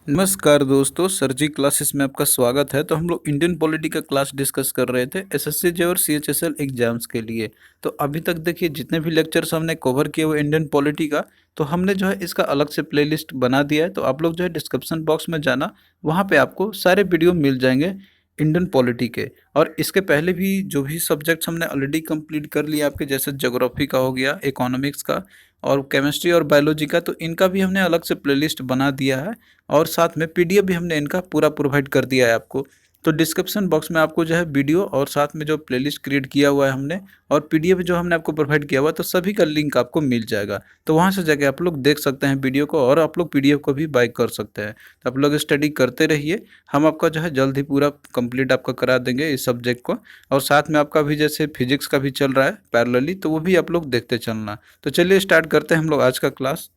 नमस्कार दोस्तों, सर जी क्लासेस में आपका स्वागत है। तो हम लोग इंडियन पॉलिटी का क्लास डिस्कस कर रहे थे एसएससी जे और सीएचएसएल एग्जाम्स के लिए। तो अभी तक देखिए जितने भी लेक्चर्स हमने कवर किए वो इंडियन पॉलिटी का, तो हमने जो है इसका अलग से प्लेलिस्ट बना दिया है। तो आप लोग जो है डिस्क्रिप्शन बॉक्स में जाना, वहाँ पे आपको सारे वीडियो मिल जाएंगे इंडियन पॉलिटी के। और इसके पहले भी जो भी सब्जेक्ट्स हमने ऑलरेडी कंप्लीट कर लिया आपके, जैसे ज्योग्राफी का हो गया, इकोनॉमिक्स का और केमिस्ट्री और बायोलॉजी का, तो इनका भी हमने अलग से प्लेलिस्ट बना दिया है। और साथ में पीडीएफ भी हमने इनका पूरा प्रोवाइड कर दिया है आपको। तो डिस्क्रिप्शन बॉक्स में आपको जो है वीडियो और साथ में जो प्लेलिस्ट क्रिएट किया हुआ है हमने, और पीडीएफ जो हमने आपको प्रोवाइड किया हुआ है, तो सभी का लिंक आपको मिल जाएगा। तो वहाँ से जाके आप लोग देख सकते हैं वीडियो को, और आप लोग पीडीएफ को भी बाय कर सकते हैं। तो आप लोग स्टडी करते रहिए, हम आपका जो है जल्द ही पूरा कंप्लीट आपका करा देंगे इस सब्जेक्ट को। और साथ में आपका भी जैसे फिजिक्स का भी चल रहा है पैरेलली, तो वो भी आप लोग देखते चलना। तो चलिए स्टार्ट करते हैं हम लोग आज का क्लास।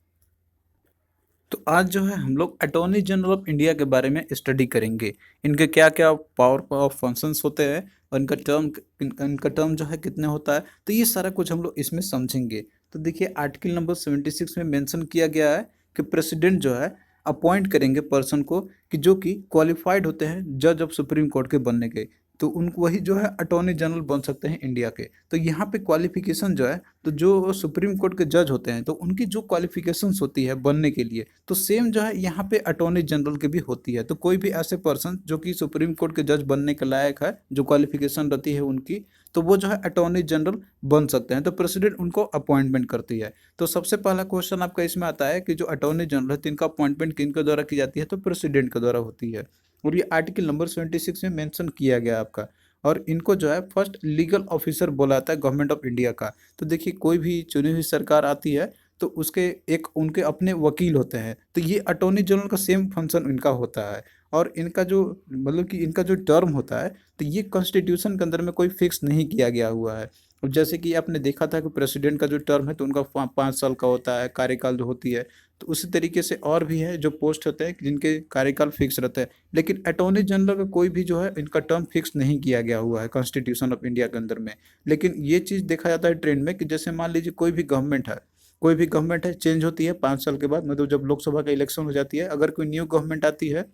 तो आज जो है हम लोग अटॉर्नी जनरल ऑफ इंडिया के बारे में स्टडी करेंगे। इनके क्या क्या पावर ऑफ फंक्शंस होते हैं, और इनका टर्म जो है कितने होता है, तो ये सारा कुछ हम लोग इसमें समझेंगे। तो देखिए आर्टिकल नंबर 76 में मेंशन किया गया है कि प्रेसिडेंट जो है अपॉइंट करेंगे पर्सन को, कि जो कि क्वालिफाइड होते हैं जज ऑफ सुप्रीम कोर्ट के बनने के। तो उनको वही जो है अटॉर्नी जनरल बन सकते हैं इंडिया के। तो यहाँ पे क्वालिफिकेशन जो है, तो जो सुप्रीम कोर्ट के जज होते हैं तो उनकी जो क्वालिफिकेशंस होती है बनने के लिए, तो सेम जो है यहाँ पे अटॉर्नी जनरल की भी होती है। तो कोई भी ऐसे पर्सन जो कि सुप्रीम कोर्ट के जज बनने के लायक है, जो क्वालिफिकेशन रहती है उनकी, तो वो जो है अटॉर्नी जनरल बन सकते हैं। तो प्रेसिडेंट उनको अपॉइंटमेंट करती है। तो सबसे पहला क्वेश्चन आपका इसमें आता है कि जो अटॉर्नी जनरल है, तो इनका अपॉइंटमेंट किनके द्वारा की जाती है, तो प्रेसिडेंट के द्वारा होती है। और ये आर्टिकल नंबर 76 में मेंशन किया गया आपका। और इनको जो है फर्स्ट लीगल ऑफिसर बोला जाता है गवर्नमेंट ऑफ इंडिया का। तो देखिए कोई भी चुनी हुई सरकार आती है, तो उसके एक उनके अपने वकील होते हैं। तो ये अटॉर्नी जनरल का सेम फंक्शन इनका होता है। और इनका जो मतलब कि इनका जो टर्म होता है, तो ये कॉन्स्टिट्यूशन के अंदर में कोई फिक्स नहीं किया गया हुआ है। और जैसे कि आपने देखा था कि प्रेसिडेंट का जो टर्म है, तो उनका 5 साल का होता है, कार्यकाल जो होती है। तो उसी तरीके से और भी है जो पोस्ट होते हैं जिनके कार्यकाल फिक्स रहता है। लेकिन अटॉर्नी जनरल का कोई भी जो है इनका टर्म फिक्स नहीं किया गया हुआ है कॉन्स्टिट्यूशन ऑफ इंडिया के अंदर में। लेकिन ये चीज़ देखा जाता है ट्रेंड में, कि जैसे मान लीजिए कोई भी गवर्नमेंट है, चेंज होती है 5 साल के बाद, मतलब जब लोकसभा का इलेक्शन हो जाती है, अगर कोई न्यू गवर्नमेंट आती है,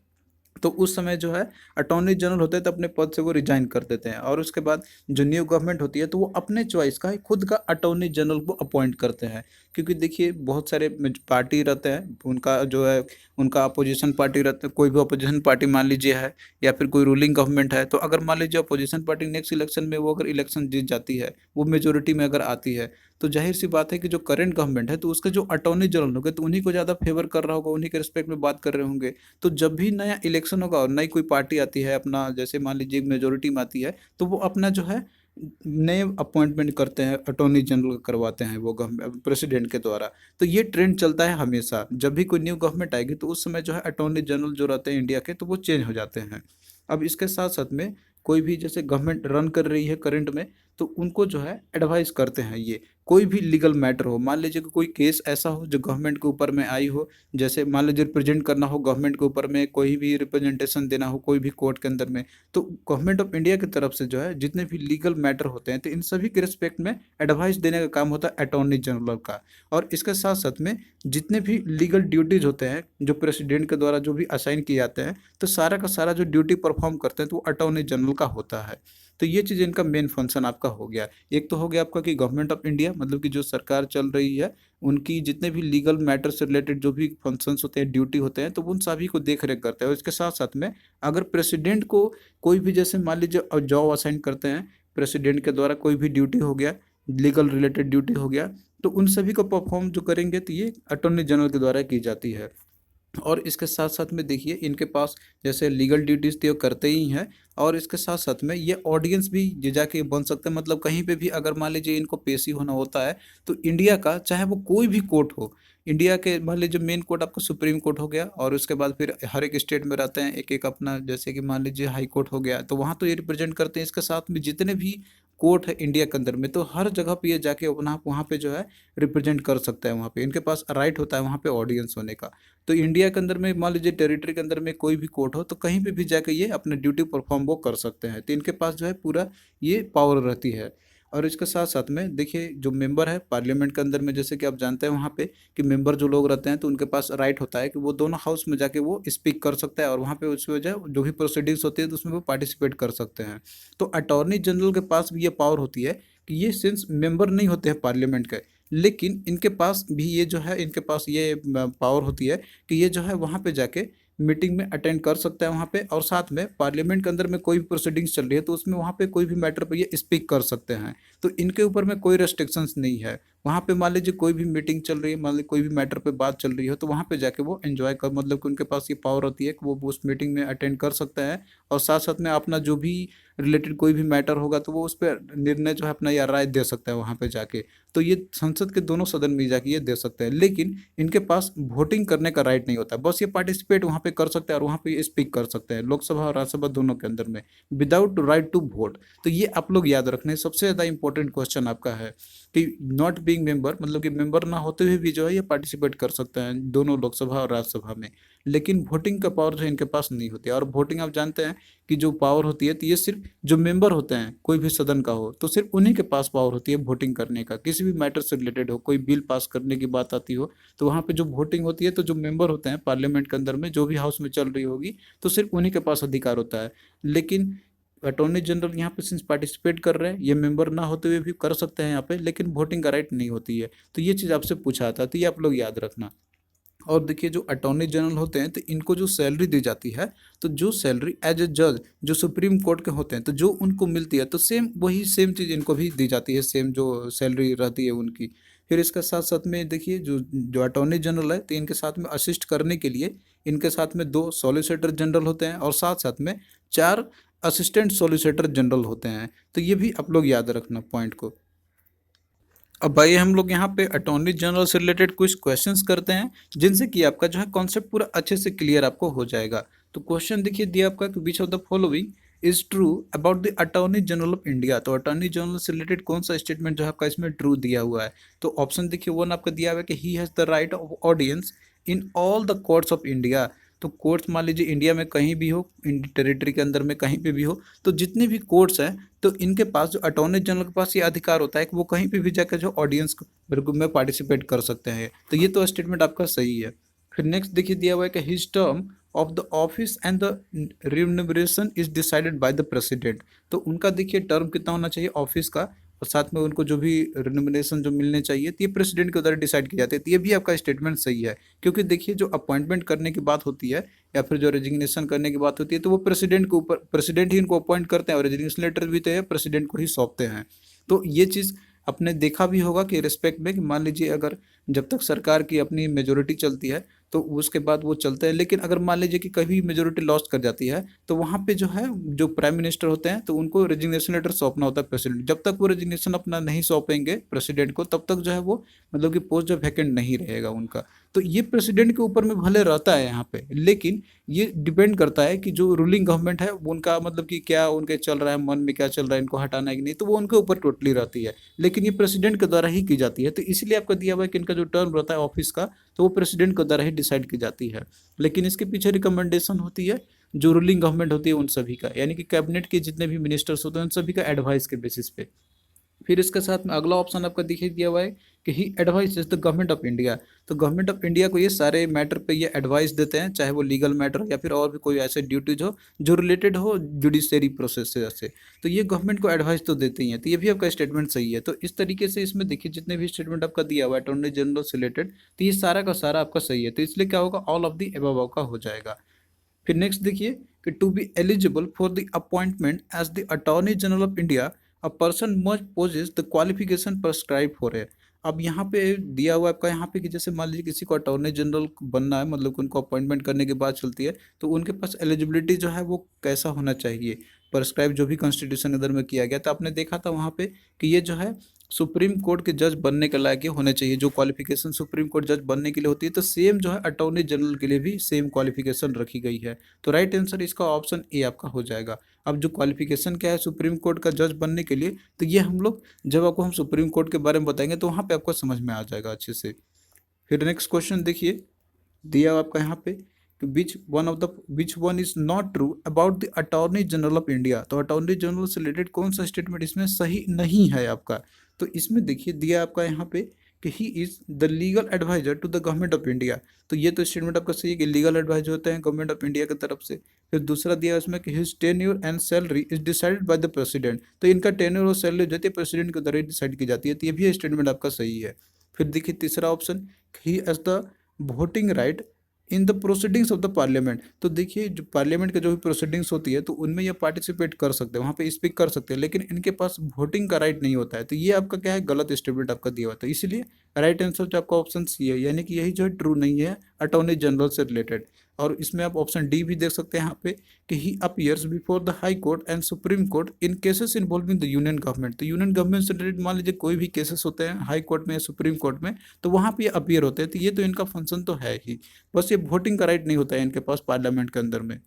तो उस समय जो है अटॉर्नी जनरल होते हैं तो अपने पद से वो रिजाइन कर देते हैं। और उसके बाद जो न्यू गवर्नमेंट होती है, तो वो अपने चॉइस का खुद का अटॉर्नी जनरल को अपॉइंट करते हैं। क्योंकि देखिए बहुत सारे पार्टी रहते हैं, उनका जो है उनका अपोजिशन पार्टी रहता है। कोई भी अपोजिशन पार्टी मान लीजिए है, या फिर कोई रूलिंग गवर्नमेंट है, तो अगर मान लीजिए अपोजिशन पार्टी नेक्स्ट इलेक्शन में वो अगर इलेक्शन जीत जाती है, वो मेजोरिटी में अगर आती है, तो जाहिर सी बात है कि जो करंट गवर्नमेंट है, तो उसके जो अटॉर्नी जनरल होंगे, तो उन्हीं को ज़्यादा फेवर कर रहा होगा, उन्हीं के रिस्पेक्ट में बात कर रहे होंगे। तो जब भी नया इलेक्शन होगा और नई कोई पार्टी आती है अपना, जैसे मान लीजिए मेजोरिटी में आती है, तो वो अपना जो है नए अपॉइंटमेंट करते हैं, अटॉर्नी जनरल करवाते हैं वो प्रेसिडेंट के द्वारा। तो ये ट्रेंड चलता है हमेशा, जब भी कोई न्यू गवर्नमेंट आएगी, तो उस समय जो है अटॉर्नी जनरल जो रहते हैं इंडिया के, तो वो चेंज हो जाते हैं। अब इसके साथ साथ में कोई भी जैसे गवर्नमेंट रन कर रही है करंट में, तो उनको जो है एडवाइस करते हैं। ये कोई भी लीगल मैटर हो, मान लीजिए कि कोई केस ऐसा हो जो गवर्नमेंट के ऊपर में आई हो, जैसे मान लीजिए रिप्रेजेंट करना हो गवर्नमेंट के ऊपर में, कोई भी रिप्रेजेंटेशन देना हो कोई भी कोर्ट के अंदर में, तो गवर्नमेंट ऑफ इंडिया की तरफ से जो है जितने भी लीगल मैटर होते हैं, तो इन सभी के रिस्पेक्ट में एडवाइस देने का काम होता है अटॉर्नी जनरल का। और इसके साथ साथ में जितने भी लीगल ड्यूटीज होते हैं जो प्रेसिडेंट के द्वारा जो भी असाइन किए जाते हैं, तो सारा का सारा जो ड्यूटी परफॉर्म करते हैं, तो वो अटॉर्नी जनरल का होता है। तो ये चीज़ इनका मेन फंक्शन आपका हो गया। एक तो हो गया आपका कि गवर्नमेंट ऑफ इंडिया, मतलब कि जो सरकार चल रही है, उनकी जितने भी लीगल मैटर से रिलेटेड जो भी फंक्शंस होते हैं, ड्यूटी होते हैं, तो उन सभी को देख रेख करते हैं। और इसके साथ साथ में अगर प्रेसिडेंट को कोई भी जैसे मान लीजिए जॉब असाइन करते हैं प्रेसिडेंट के द्वारा, कोई भी ड्यूटी हो गया, लीगल रिलेटेड ड्यूटी हो गया, तो उन सभी को परफॉर्म जो करेंगे, तो ये अटॉर्नी जनरल के द्वारा की जाती है। और इसके साथ साथ में देखिए इनके पास जैसे लीगल ड्यूटीज़ तो ये करते ही हैं, और इसके साथ साथ में ये ऑडियंस भी जे जाके बन सकते हैं। मतलब कहीं पे भी अगर मान लीजिए इनको पेशी होना होता है, तो इंडिया का चाहे वो कोई भी कोर्ट हो, इंडिया के मान लीजिए मेन कोर्ट आपका सुप्रीम कोर्ट हो गया, और उसके बाद फिर हर एक स्टेट में रहते हैं एक एक अपना, जैसे कि मान लीजिए हाई कोर्ट हो गया, तो वहाँ तो ये रिप्रेजेंट करते हैं। इसके साथ में जितने भी कोर्ट है इंडिया के अंदर में, तो हर जगह पे ये जाके अपना वहाँ पे जो है रिप्रेजेंट कर सकता है। वहाँ पे इनके पास राइट होता है वहाँ पे ऑडियंस होने का। तो इंडिया के अंदर में मान लीजिए टेरिटरी के अंदर में कोई भी कोर्ट हो, तो कहीं पे भी जाके ये अपने ड्यूटी परफॉर्म वो कर सकते हैं। तो इनके पास जो है पूरा ये पावर रहती है। और इसके साथ साथ में देखिए जो मेंबर है पार्लियामेंट के अंदर में, जैसे कि आप जानते हैं वहाँ पे कि मेंबर जो लोग रहते हैं तो उनके पास राइट होता है कि वो दोनों हाउस में जाके वो स्पीक कर सकता है, और वहाँ पे उस वजह जो भी प्रोसीडिंग्स होती है तो उसमें वो पार्टिसिपेट कर सकते हैं। तो अटॉर्नी जनरल के पास भी ये पावर होती है कि ये सिंस मेंबर नहीं होते हैं पार्लियामेंट के, लेकिन इनके पास भी ये जो है, इनके पास ये पावर होती है कि ये जो है वहाँ पे जाके मीटिंग में अटेंड कर सकता है वहाँ पे, और साथ में पार्लियामेंट के अंदर में कोई भी प्रोसीडिंग्स चल रही है तो उसमें वहाँ पे कोई भी मैटर पे ये स्पीक कर सकते हैं। तो इनके ऊपर में कोई रेस्ट्रिक्शंस नहीं है। वहाँ पे मान लीजिए कोई भी मीटिंग चल रही है, मान लीजिए कोई भी मैटर पे बात चल रही है, तो वहाँ पे जाके वो एंजॉय कर, मतलब कि उनके पास ये पावर होती है कि वो उस मीटिंग में अटेंड कर सकता है, और साथ साथ में अपना जो भी रिलेटेड कोई भी मैटर होगा तो वो उस पर निर्णय जो है अपना या राय दे सकता है वहाँ पे जाके। तो ये संसद के दोनों सदन में जाके ये दे सकते हैं, लेकिन इनके पास वोटिंग करने का राइट नहीं होता। बस ये पार्टिसिपेट वहाँ पे कर सकते हैं और वहाँ पे स्पीक कर सकते हैं, लोकसभा और राज्यसभा दोनों के अंदर में, विदाउट राइट टू वोट। तो ये आप लोग याद रखने, सबसे ज़्यादा इंपॉर्टेंट क्वेश्चन आपका है कि नॉट बीइंग मेंबर, मतलब कि मेंबर ना होते हुए भी जो है ये पार्टिसिपेट कर सकते हैं दोनों लोकसभा और राज्यसभा में, लेकिन वोटिंग का पावर जो है इनके पास नहीं होती है। और वोटिंग आप जानते हैं कि जो पावर होती है तो ये सिर्फ जो मेंबर होते हैं कोई भी सदन का हो तो सिर्फ उन्हीं के पास पावर होती है वोटिंग करने का, किसी भी मैटर से रिलेटेड हो, कोई बिल पास करने की बात आती हो तो वहाँ पे जो वोटिंग होती है तो जो मेंबर होते हैं पार्लियामेंट के अंदर में जो भी हाउस में चल रही होगी तो सिर्फ उन्हीं के पास अधिकार होता है। लेकिन अटॉर्नी जनरल यहाँ पे सिंस पार्टिसिपेट कर रहे हैं, ये मेंबर ना होते हुए भी कर सकते हैं यहाँ पे, लेकिन वोटिंग का राइट नहीं होती है। तो ये चीज़ आपसे पूछा था, तो ये आप लोग याद रखना। और देखिए जो अटॉर्नी जनरल होते हैं तो इनको जो सैलरी दी जाती है, तो जो सैलरी एज ए जज जो सुप्रीम कोर्ट के होते हैं तो जो उनको मिलती है तो सेम वही सेम चीज़ इनको भी दी जाती है, सेम जो सैलरी रहती है उनकी। फिर इसके साथ साथ में देखिए जो जो अटॉर्नी जनरल है तो इनके साथ में असिस्ट करने के लिए इनके साथ में दो सॉलिसिटर जनरल होते हैं और साथ साथ में चार असिस्टेंट सॉलिसिटर जनरल होते हैं। तो ये भी आप लोग याद रखना पॉइंट को। अब भाई हम लोग यहाँ पे अटॉर्नी जनरल से रिलेटेड कुछ क्वेश्चंस करते हैं जिनसे कि आपका जो है कॉन्सेप्ट पूरा अच्छे से क्लियर आपको हो जाएगा। तो क्वेश्चन देखिए दिया आपका कि which of the following is true about the attorney general of India. तो अटॉर्नी जनरल से रिलेटेड कौन सा स्टेटमेंट जो है आपका इसमें ट्रू दिया हुआ है। तो ऑप्शन देखिए वन आपका दिया हुआ है कि he has the right of audience in all the courts of India. तो कोर्ट्स मान लीजिए इंडिया में कहीं भी हो, इंडियन टेरिटरी के अंदर में कहीं पे भी हो, तो जितने भी कोर्ट्स हैं तो इनके पास जो अटॉर्नी जनरल के पास ये अधिकार होता है कि वो कहीं पे भी जाकर जो ऑडियंस में पार्टिसिपेट कर सकते हैं। तो ये तो स्टेटमेंट आपका सही है। फिर नेक्स्ट देखिए दिया हुआ है कि his term of the office and the remuneration is decided by the president. तो उनका देखिए टर्म कितना होना चाहिए ऑफिस का, और साथ में उनको जो भी रिम्यूनरेशन जो मिलने चाहिए तो ये प्रेसिडेंट के द्वारा डिसाइड किए जाते हैं। तो ये भी आपका स्टेटमेंट सही है, क्योंकि देखिए जो अपॉइंटमेंट करने की बात होती है या फिर जो रेजिग्नेशन करने की बात होती है तो वो प्रेसिडेंट के ऊपर, प्रेसिडेंट ही इनको अपॉइंट करते हैं और रेजिग्नेशन लेटर भी तो है प्रेसिडेंट को ही सौंपते हैं। तो ये चीज़ आपने देखा भी होगा कि रिस्पेक्ट में कि मान लीजिए अगर जब तक सरकार की अपनी मेजोरिटी चलती है तो उसके बाद वो चलते हैं, लेकिन अगर मान लीजिए कि कभी मेजोरिटी लॉस्ट कर जाती है तो वहाँ पे जो है जो प्राइम मिनिस्टर होते हैं तो उनको रेजिग्नेशन लेटर सौंपना होता है प्रेसिडेंट। जब तक वो रेजिग्नेशन अपना नहीं सौंपेंगे प्रेसिडेंट को तब तक जो है वो मतलब कि पोस्ट जो वैकेंट नहीं रहेगा उनका। तो ये प्रेसिडेंट के ऊपर में भले रहता है यहाँ पे, लेकिन ये डिपेंड करता है कि जो रूलिंग गवर्नमेंट है वो उनका मतलब कि क्या उनके चल रहा है, मन में क्या चल रहा है, इनको हटाना है कि नहीं, तो वो उनके ऊपर टोटली रहती है। लेकिन ये प्रेसिडेंट के द्वारा ही की जाती है, तो इसलिए आपका दिया हुआ है कि इनका जो टर्म रहता है ऑफिस का तो वो प्रेसिडेंट के द्वारा ही डिसाइड की जाती है। लेकिन इसके पीछे रिकमेंडेशन होती है जो रूलिंग गवर्नमेंट होती है उन सभी का, यानी कि कैबिनेट के जितने भी मिनिस्टर्स होते हैं उन सभी का एडवाइस के बेसिस पे। फिर इसके साथ में अगला ऑप्शन आपका दिखाई दिया हुआ है कि he advises the government of India. तो गवर्नमेंट ऑफ इंडिया को ये सारे मैटर पे ये एडवाइस देते हैं, चाहे वो लीगल मैटर हो या फिर और भी कोई ऐसे ड्यूटीज हो जो रिलेटेड हो जुडिशरी प्रोसेस से। तो ये गवर्नमेंट को एडवाइस तो देते ही हैं, तो ये भी आपका स्टेटमेंट सही है। तो इस तरीके से इसमें देखिए जितने भी स्टेटमेंट आपका दिया हुआ है अटॉर्नी जनरल से रिलेटेड तो ये सारा का सारा आपका सही है। तो इसलिए क्या होगा, ऑल ऑफ द अबव का हो जाएगा। फिर नेक्स्ट देखिए कि to be eligible for the appointment as the attorney general of India a person must possess the qualification prescribe for है। अब यहाँ पे दिया हुआ है आपका यहाँ पे कि जैसे मान लीजिए किसी को अटॉर्नी जनरल बनना है, मतलब कि उनको अपॉइंटमेंट करने की बात चलती है तो उनके पास एलिजिबिलिटी जो है वो कैसा होना चाहिए, प्रेस्क्राइब जो भी कॉन्स्टिट्यूशन के अंदर में किया गया। तो आपने देखा था वहाँ पे कि ये जो है सुप्रीम कोर्ट के जज बनने के लायक ये होने चाहिए, जो क्वालिफिकेशन सुप्रीम कोर्ट जज बनने के लिए होती है तो सेम जो है अटॉर्नी जनरल के लिए भी सेम क्वालिफिकेशन रखी गई है। तो राइट आंसर इसका ऑप्शन ए आपका हो जाएगा। अब जो क्वालिफिकेशन क्या है सुप्रीम कोर्ट का जज बनने के लिए, तो ये हम लोग जब आपको हम सुप्रीम कोर्ट के बारे में बताएंगे तो वहाँ पे आपको समझ में आ जाएगा अच्छे से। फिर नेक्स्ट क्वेश्चन देखिए दिया हुआ आपका यहाँ पे कि which one is not true about the attorney general of India. तो अटॉर्नी जनरल से रिलेटेड कौन सा स्टेटमेंट इसमें सही नहीं है आपका। तो इसमें देखिए दिया आपका यहाँ पे कि he is the legal adviser to the government of India. तो ये तो स्टेटमेंट आपका सही है कि लीगल एडवाइजर होते हैं गवर्नमेंट ऑफ इंडिया की तरफ से। फिर दूसरा दिया उसमें कि his tenure and salary is decided by the president. तो इनका टेन्योर और सैलरी जो है प्रेसिडेंट के द्वारा डिसाइड की जाती है। तो ये भी स्टेटमेंट आपका सही है। फिर देखिए तीसरा option, he as the voting right in the proceedings of the parliament. तो देखिए जो पार्लियामेंट के जो भी प्रोसीडिंग्स होती है तो उनमें ये पार्टिसिपेट कर सकते हैं, वहाँ पे स्पीक कर सकते हैं, लेकिन इनके पास वोटिंग का राइट नहीं होता है। तो ये आपका क्या है, गलत स्टेटमेंट आपका दिया हुआ था। इसलिए राइट आंसर जो आपका ऑप्शन सी है, यानी कि यही जो है ट्रू नहीं है अटॉर्नी जनरल से रिलेटेड। और इसमें आप ऑप्शन डी भी देख सकते हैं यहाँ पे कि ही appears before the high court and supreme court in cases involving the union government. तो यूनियन गवर्नमेंट से रिलेटेड मान लीजिए कोई भी केसेस होते हैं हाई कोर्ट में या सुप्रीम कोर्ट में, तो वहाँ पे ये अपीयर होते हैं। तो ये तो इनका फंक्शन तो है ही, बस ये वोटिंग का राइट नहीं होता है इनके पास पार्लियामेंट के अंदर में।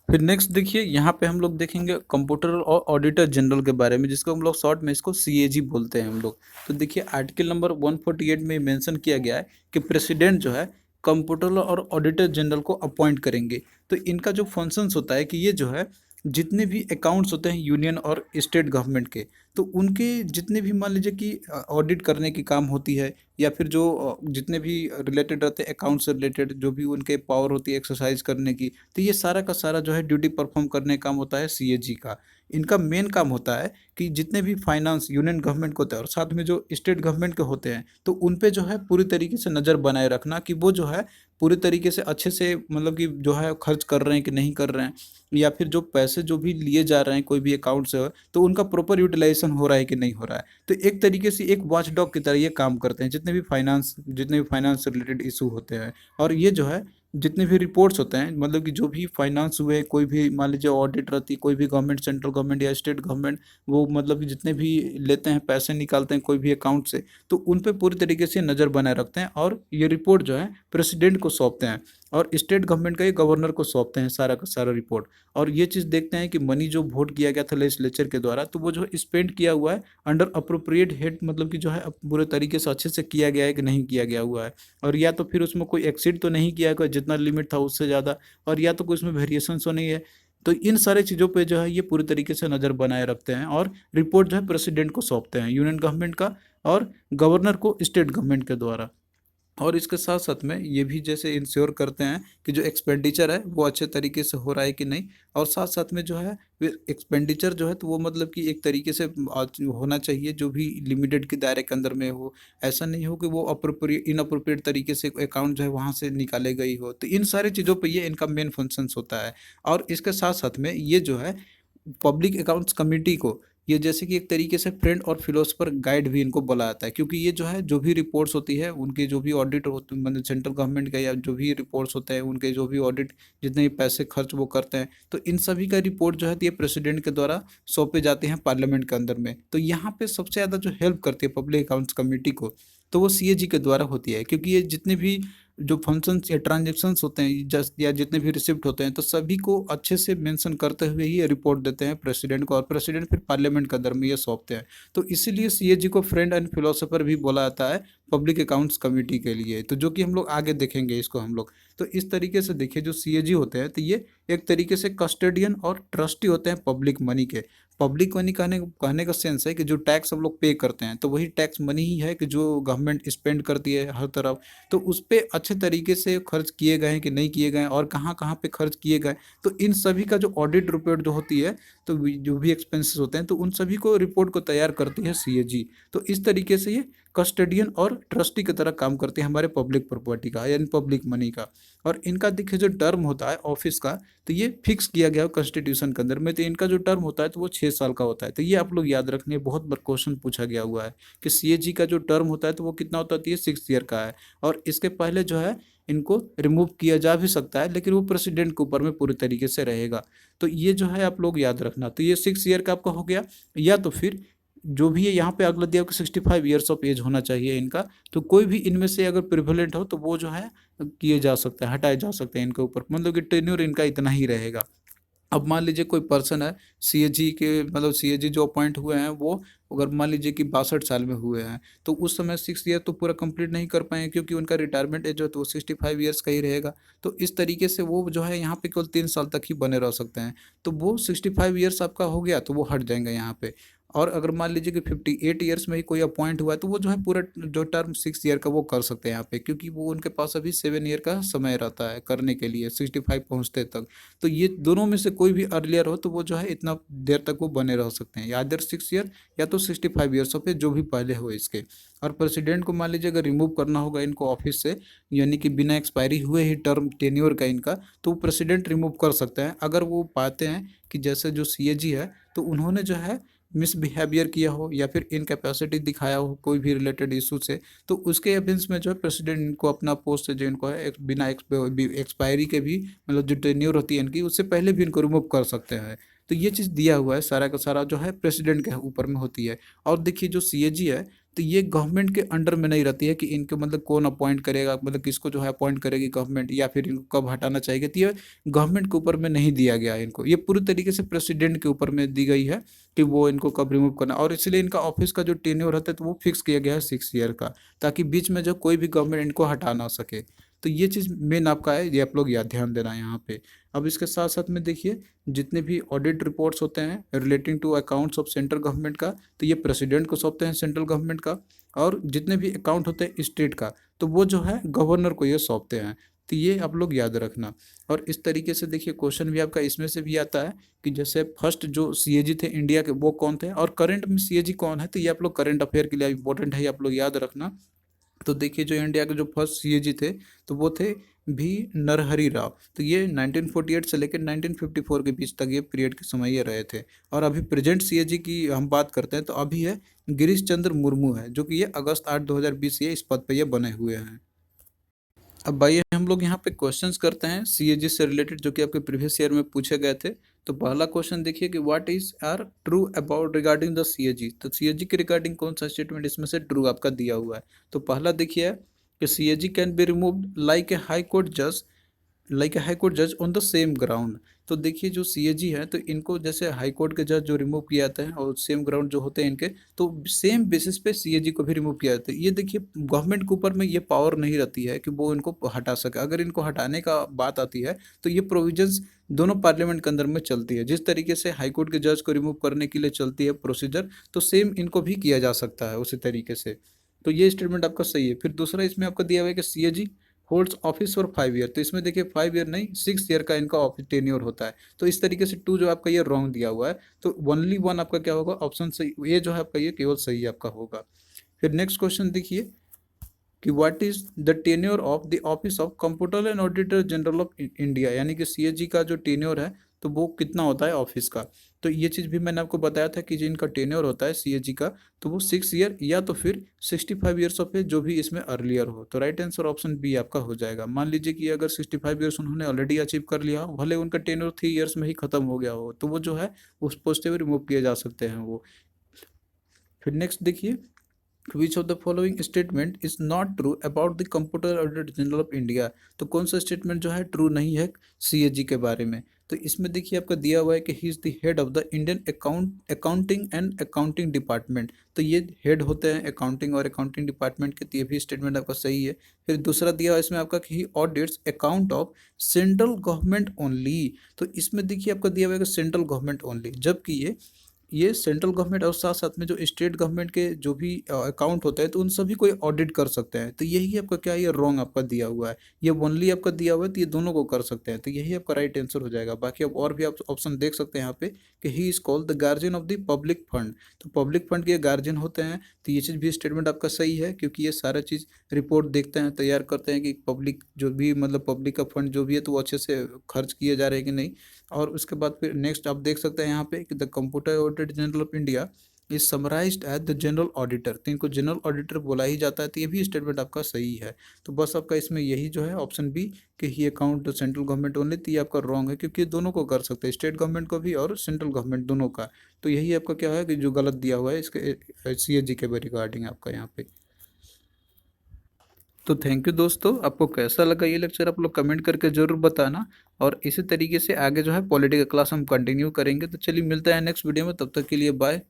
फिर नेक्स्ट देखिए यहाँ पे हम लोग देखेंगे कंप्यूटर और ऑडिटर जनरल के बारे में, जिसको हम लोग शॉर्ट में इसको सीएजी बोलते हैं हम लोग। तो देखिए आर्टिकल नंबर 148 में मेंशन किया गया है कि प्रेसिडेंट जो है कंप्यूटर और ऑडिटर जनरल को अपॉइंट करेंगे। तो इनका जो फंक्शंस होता है कि ये जो है जितने भी अकाउंट्स होते हैं यूनियन और स्टेट गवर्नमेंट के, तो उनके जितने भी मान लीजिए कि ऑडिट करने की काम होती है, या फिर जो जितने भी रिलेटेड रहते हैं अकाउंट से रिलेटेड जो भी उनके पावर होती है एक्सरसाइज करने की, तो ये सारा का सारा जो है ड्यूटी परफॉर्म करने का काम होता है सीएजी का। इनका मेन काम होता है कि जितने भी फाइनेंस यूनियन गवर्नमेंट को होते हैं और साथ में जो स्टेट गवर्नमेंट के होते हैं, तो उन पे जो है पूरी तरीके से नज़र बनाए रखना कि वो जो है पूरी तरीके से अच्छे से मतलब कि जो है खर्च कर रहे हैं कि नहीं कर रहे हैं, या फिर जो पैसे जो भी लिए जा रहे हैं कोई भी अकाउंट से तो उनका प्रॉपर यूटिलाइजेशन हो रहा है कि नहीं हो रहा है। तो एक तरीके से एक वॉच डॉग की तरह ये काम करते हैं जितने भी फाइनेंस से रिलेटेड इशू होते हैं। और ये जो है जितने भी रिपोर्ट्स होते हैं मतलब कि जो भी फाइनेंस हुए, कोई भी मान लीजिए ऑडिट रहती है, कोई भी गवर्नमेंट सेंट्रल गवर्नमेंट या स्टेट गवर्नमेंट, वो मतलब कि जितने भी लेते हैं पैसे निकालते हैं कोई भी अकाउंट से, तो उन पे पूरी तरीके से नज़र बनाए रखते हैं और ये रिपोर्ट जो है प्रेसिडेंट को सौंपते हैं और स्टेट गवर्नमेंट का ये गवर्नर को सौंपते हैं सारा का सारा रिपोर्ट। और ये चीज़ देखते हैं कि मनी जो वोट किया गया था लेजिस्लेचर के द्वारा, तो वो जो स्पेंड किया हुआ है अंडर अप्रोप्रिएट हेड, मतलब कि जो है पूरे तरीके से अच्छे से किया गया है कि नहीं किया गया हुआ है, और या तो फिर उसमें कोई एक्सीड तो नहीं किया गया जितना लिमिट था उससे ज़्यादा, और या तो कोई उसमें वेरिएशन तो नहीं है। तो इन सारे चीज़ों पे जो है ये पूरी तरीके से नज़र बनाए रखते हैं और रिपोर्ट जो है प्रेसिडेंट को सौंपते हैं यूनियन गवर्नमेंट का और गवर्नर को स्टेट गवर्नमेंट के द्वारा। और इसके साथ साथ में ये भी जैसे इंश्योर करते हैं कि जो एक्सपेंडिचर है वो अच्छे तरीके से हो रहा है कि नहीं, और साथ साथ में जो है एक्सपेंडिचर जो है तो वो मतलब कि एक तरीके से होना चाहिए जो भी लिमिटेड के दायरे के अंदर में हो। ऐसा नहीं हो कि वो अप्रोप्रिएट इनअप्रोप्रिएट तरीके से अकाउंट जो है वहाँ से निकाले गई हो। तो इन सारी चीज़ों पर ये इनका मेन फंक्शंस होता है। और इसके साथ साथ में ये जो है पब्लिक अकाउंट्स कमेटी को ये जैसे कि एक तरीके से फ्रेंड और फिलोसफर गाइड भी इनको बोला जाता है, क्योंकि ये जो है जो भी रिपोर्ट्स होती है उनके जो भी ऑडिट होते मतलब सेंट्रल गवर्नमेंट का या जो भी रिपोर्ट्स होते हैं उनके जो भी ऑडिट जितने भी पैसे खर्च वो करते हैं, तो इन सभी का रिपोर्ट जो है ये प्रेसिडेंट के द्वारा सौंपे जाते हैं पार्लियामेंट के अंदर में। तो यहाँ पे सबसे ज़्यादा जो हेल्प करती है पब्लिक अकाउंट्स कमेटी को, तो वो सीएजी के द्वारा होती है, क्योंकि ये जितने भी जो फंक्शंस या ट्रांजेक्शन्स होते हैं जस्ट या जितने भी रिसिप्ट होते हैं तो सभी को अच्छे से मेंशन करते हुए ही ये रिपोर्ट देते हैं प्रेसिडेंट को, और प्रेसिडेंट फिर पार्लियामेंट के अंदर में ये सौंपते हैं। तो इसीलिए सीएजी को फ्रेंड एंड फिलोसोफर भी बोला जाता है पब्लिक अकाउंट्स कमेटी के लिए, तो जो कि हम लोग आगे देखेंगे इसको हम लोग। तो इस तरीके से देखिए जो सीएजी होते हैं तो ये एक तरीके से कस्टडियन और ट्रस्टी होते हैं पब्लिक मनी के। पब्लिक मनी कहने का सेंस है कि जो टैक्स हम लोग पे करते हैं तो वही टैक्स मनी ही है कि जो गवर्नमेंट स्पेंड करती है हर तरफ, तो उस पर अच्छे तरीके से खर्च किए गए हैं कि नहीं किए गए और कहाँ कहाँ पे खर्च किए गए, तो इन सभी का जो ऑडिट रिपोर्ट जो होती है तो जो भी एक्सपेंसेस होते हैं तो उन सभी को रिपोर्ट को तैयार करती है सीएजी। तो इस तरीके से ये कस्टडियन और ट्रस्टी की तरह काम करते हैं हमारे पब्लिक प्रॉपर्टी का यानी पब्लिक मनी का। और इनका देखिए जो टर्म होता है ऑफिस का, तो ये फिक्स किया गया है कॉन्स्टिट्यूशन के अंदर में। तो इनका जो टर्म होता है तो वो 6 साल का होता है। तो ये आप लोग याद रखने, बहुत बार क्वेश्चन पूछा गया हुआ है कि सीएजी का जो टर्म होता है तो वो कितना होता है, तो ये 6 ईयर का है। और इसके पहले जो है इनको रिमूव किया जा भी सकता है, लेकिन वो प्रेसिडेंट के ऊपर में पूरी तरीके से रहेगा। तो ये जो है आप लोग याद रखना। तो ये 6 ईयर का आपका हो गया, या तो फिर जो भी है यहाँ पे अगला दिया कि 65 ईयर्स ऑफ एज होना चाहिए इनका। तो कोई भी इनमें से अगर प्रिवलेंट हो तो वो जो है किए जा सकता है, हटाए जा सकते हैं इनके ऊपर, मतलब कि टेन्योर इनका इतना ही रहेगा। अब मान लीजिए कोई पर्सन है, सीएजी के मतलब सीएजी जो अपॉइंट हुए हैं वो, अगर मान लीजिए कि 62 साल में हुए हैं, तो उस समय 6 ईयर तो पूरा कंप्लीट नहीं कर पाएंगे, क्योंकि उनका रिटायरमेंट एज जो है तो वो 65 ईयर्स का ही रहेगा। तो इस तरीके से वो जो है यहाँ पे केवल 3 साल तक ही बने रह सकते हैं। तो वो 65 ईयर्स आपका हो गया तो वो हट जाएंगे यहाँ पे। और अगर मान लीजिए कि 58 ईयर्स में ही कोई अपॉइंट हुआ है, तो वो जो है पूरा जो टर्म 6 ईयर का वो कर सकते हैं यहाँ पे, क्योंकि वो उनके पास अभी 7 ईयर का समय रहता है करने के लिए 65 पहुँचते तक। तो ये दोनों में से कोई भी अर्लियर हो तो वो जो है इतना देर तक वो बने रह सकते हैं, या इधर 6 ईयर या तो 65 ईयर्स पे जो भी पहले हो इसके। और प्रेसिडेंट को मान लीजिए अगर रिमूव करना होगा इनको ऑफिस से, यानी कि बिना एक्सपायरी हुए ही टर्म टेन्योर का इनका, तो वो प्रेसिडेंट रिमूव कर सकते हैं अगर वो पाते हैं कि जैसे जो सीएजी है तो उन्होंने जो है मिसबिहेवियर किया हो या फिर इनकैपेसिटी दिखाया हो कोई भी रिलेटेड इशू से। तो उसके एविडेंस में जो है प्रेसिडेंट इनको अपना पोस्ट से जो इनको है बिना एक्सपायरी के भी, मतलब जो टेन्योर होती है इनकी उससे पहले भी इनको रिमूव कर सकते हैं। तो ये चीज़ दिया हुआ है, सारा का सारा जो है प्रेसिडेंट के ऊपर में होती है। और देखिए जो सीएजी है तो ये गवर्नमेंट के अंडर में नहीं रहती है कि इनको मतलब कौन अपॉइंट करेगा, मतलब किसको जो है अपॉइंट करेगी गवर्नमेंट, या फिर इनको कब हटाना चाहिए, तो ये गवर्नमेंट के ऊपर में नहीं दिया गया है इनको, ये पूरी तरीके से प्रेसिडेंट के ऊपर में दी गई है कि वो इनको कब रिमूव करना। और इसलिए इनका ऑफिस का जो टेन्योर रहता है तो वो फिक्स किया गया है 6 ईयर का, ताकि बीच में जो कोई भी गवर्नमेंट इनको हटा ना सके। तो ये चीज़ मेन आपका है, ये आप लोग याद ध्यान देना है यहाँ पे। अब इसके साथ साथ में देखिए जितने भी ऑडिट रिपोर्ट्स होते हैं relating to accounts of central government का, तो ये प्रेसिडेंट को सौंपते हैं सेंट्रल गवर्नमेंट का। और जितने भी अकाउंट होते हैं स्टेट का तो वो जो है गवर्नर को ये सौंपते हैं। तो ये आप लोग याद रखना। और इस तरीके से देखिए क्वेश्चन भी आपका इसमें से भी आता है कि जैसे फर्स्ट जो सीएजी थे इंडिया के वो कौन थे और करंट में सीएजी कौन है, तो ये आप लोग करंट अफेयर के लिए इंपॉर्टेंट है, ये आप लोग याद रखना। तो देखिए जो इंडिया के जो फर्स्ट सीएजी थे तो वो थे भी नरहरि राव। तो ये 1948 से लेकर 1954 के बीच तक ये पीरियड के समय ये रहे थे। और अभी प्रेजेंट सीएजी की हम बात करते हैं तो अभी है गिरीश चंद्र मुर्मू है, जो कि ये अगस्त 8 2020 से इस पद पे ये बने हुए हैं। अब आइए हम लोग यहाँ पे क्वेश्चंस करते हैं सीएजी से रिलेटेड, जो कि आपके प्रीवियस ईयर में पूछे गए थे। तो पहला क्वेश्चन देखिए कि what is are true about regarding the CAG. तो सीएजी के रिगार्डिंग कौन सा स्टेटमेंट इसमें से ट्रू आपका दिया हुआ है। तो पहला देखिए है कि CAG can be removed like a high court जज, लाइक ए हाई कोर्ट जज ऑन द सेम ग्राउंड। तो देखिए जो सीएजी है तो इनको जैसे हाई कोर्ट के जज जो रिमूव किया जाता है और सेम ग्राउंड जो होते हैं इनके, तो सेम बेसिस पे सीएजी को भी रिमूव किया जाता है। ये देखिए गवर्नमेंट के ऊपर में ये पावर नहीं रहती है कि वो इनको हटा सके। अगर इनको हटाने का बात आती है तो ये प्रोविजंस दोनों पार्लियामेंट के अंदर में चलती है। जिस तरीके से हाई कोर्ट के जज को रिमूव करने के लिए चलती है प्रोसीजर, तो सेम इनको भी किया जा सकता है उसी तरीके से। तो ये स्टेटमेंट आपका सही है। फिर दूसरा इसमें आपका दिया हुआ है कि CAG holds office for 5 year. तो इसमें देखिए 5 ईयर नहीं 6 ईयर का इनका ऑफिस टेन्योर होता है। तो इस तरीके से टू जो आपका ये रॉन्ग दिया हुआ है, तो ओनली वन आपका क्या होगा, ऑप्शन सही, ये जो है आपका ये केवल सही आपका होगा। फिर नेक्स्ट क्वेश्चन देखिए कि what is the tenure of the office of computer and auditor general of India, यानी कि सीएजी का जो टेन्योर है तो वो कितना होता है ऑफिस का। तो ये चीज़ भी मैंने आपको बताया था कि जिनका टेन्योर होता है सीएजी का तो वो 6 ईयर या तो फिर 65 ईयर्स ऑफ है, जो भी इसमें अर्लियर हो। तो राइट आंसर ऑप्शन बी आपका हो जाएगा। मान लीजिए कि अगर 65 ईयर्स उन्होंने ऑलरेडी अचीव कर लिया हो, भले उनका टेन्योर 3 ईयर्स में ही खत्म हो गया हो, तो वो जो है उस पोस्ट से रिमूव किए जा सकते हैं वो। फिर नेक्स्ट देखिए which of the following statement is not true about the computer auditor general of India. तो कौन सा स्टेटमेंट जो है ट्रू नहीं है सीएजी के बारे में। तो इसमें देखिए आपका दिया हुआ है कि he is the head of the Indian accounting and accounting department. तो ये हेड होते हैं अकाउंटिंग और अकाउंटिंग डिपार्टमेंट के, तो ये भी स्टेटमेंट आपका सही है। फिर दूसरा दिया हुआ है इसमें आपका कि he audits account of central government only. तो इसमें देखिए आपका दिया हुआ है कि सेंट्रल गवर्नमेंट ओनली, जबकि ये सेंट्रल गवर्नमेंट और साथ साथ में जो स्टेट गवर्नमेंट के जो भी अकाउंट होता है तो उन सभी को ऑडिट कर सकते हैं। तो यही आपका क्या है, ये रॉन्ग आपका दिया हुआ है। ये ओनली आपका दिया हुआ है तो ये दोनों को कर सकते हैं, तो यही आपका राइट आंसर हो जाएगा। बाकी आप और भी आप ऑप्शन देख सकते हैं यहाँ पे कि he is called the guardian of the public fund. तो पब्लिक फंड के गार्जियन होते हैं। तो ये चीज़ भी स्टेटमेंट आपका सही है, क्योंकि ये सारा चीज़ रिपोर्ट देखते हैं, तैयार करते हैं कि पब्लिक जो भी मतलब पब्लिक का फंड जो भी है तो वो अच्छे से खर्च किए जा रहे हैं कि नहीं। और उसके बाद फिर नेक्स्ट आप देख सकते हैं यहाँ पे कि the computer auditor general of India is summarised as the general auditor. तो इनको जनरल ऑडिटर बोला ही जाता है, तो ये भी स्टेटमेंट आपका सही है। तो बस आपका इसमें यही जो है ऑप्शन बी कि ही अकाउंट सेंट्रल गवर्नमेंट ओनली, तो ये आपका रॉन्ग है, क्योंकि ये दोनों को कर सकते हैं, स्टेट गवर्नमेंट को भी और सेंट्रल गवर्नमेंट दोनों का। तो यही आपका क्या है कि जो गलत दिया हुआ है इसके सीएजी के रिगार्डिंग आपका यहाँ पे। तो थैंक यू दोस्तों, आपको कैसा लगा ये लेक्चर आप लोग कमेंट करके ज़रूर बताना। और इसी तरीके से आगे जो है पॉलिटिकल क्लास हम कंटिन्यू करेंगे। तो चलिए मिलते हैं नेक्स्ट वीडियो में, तब तक के लिए बाय।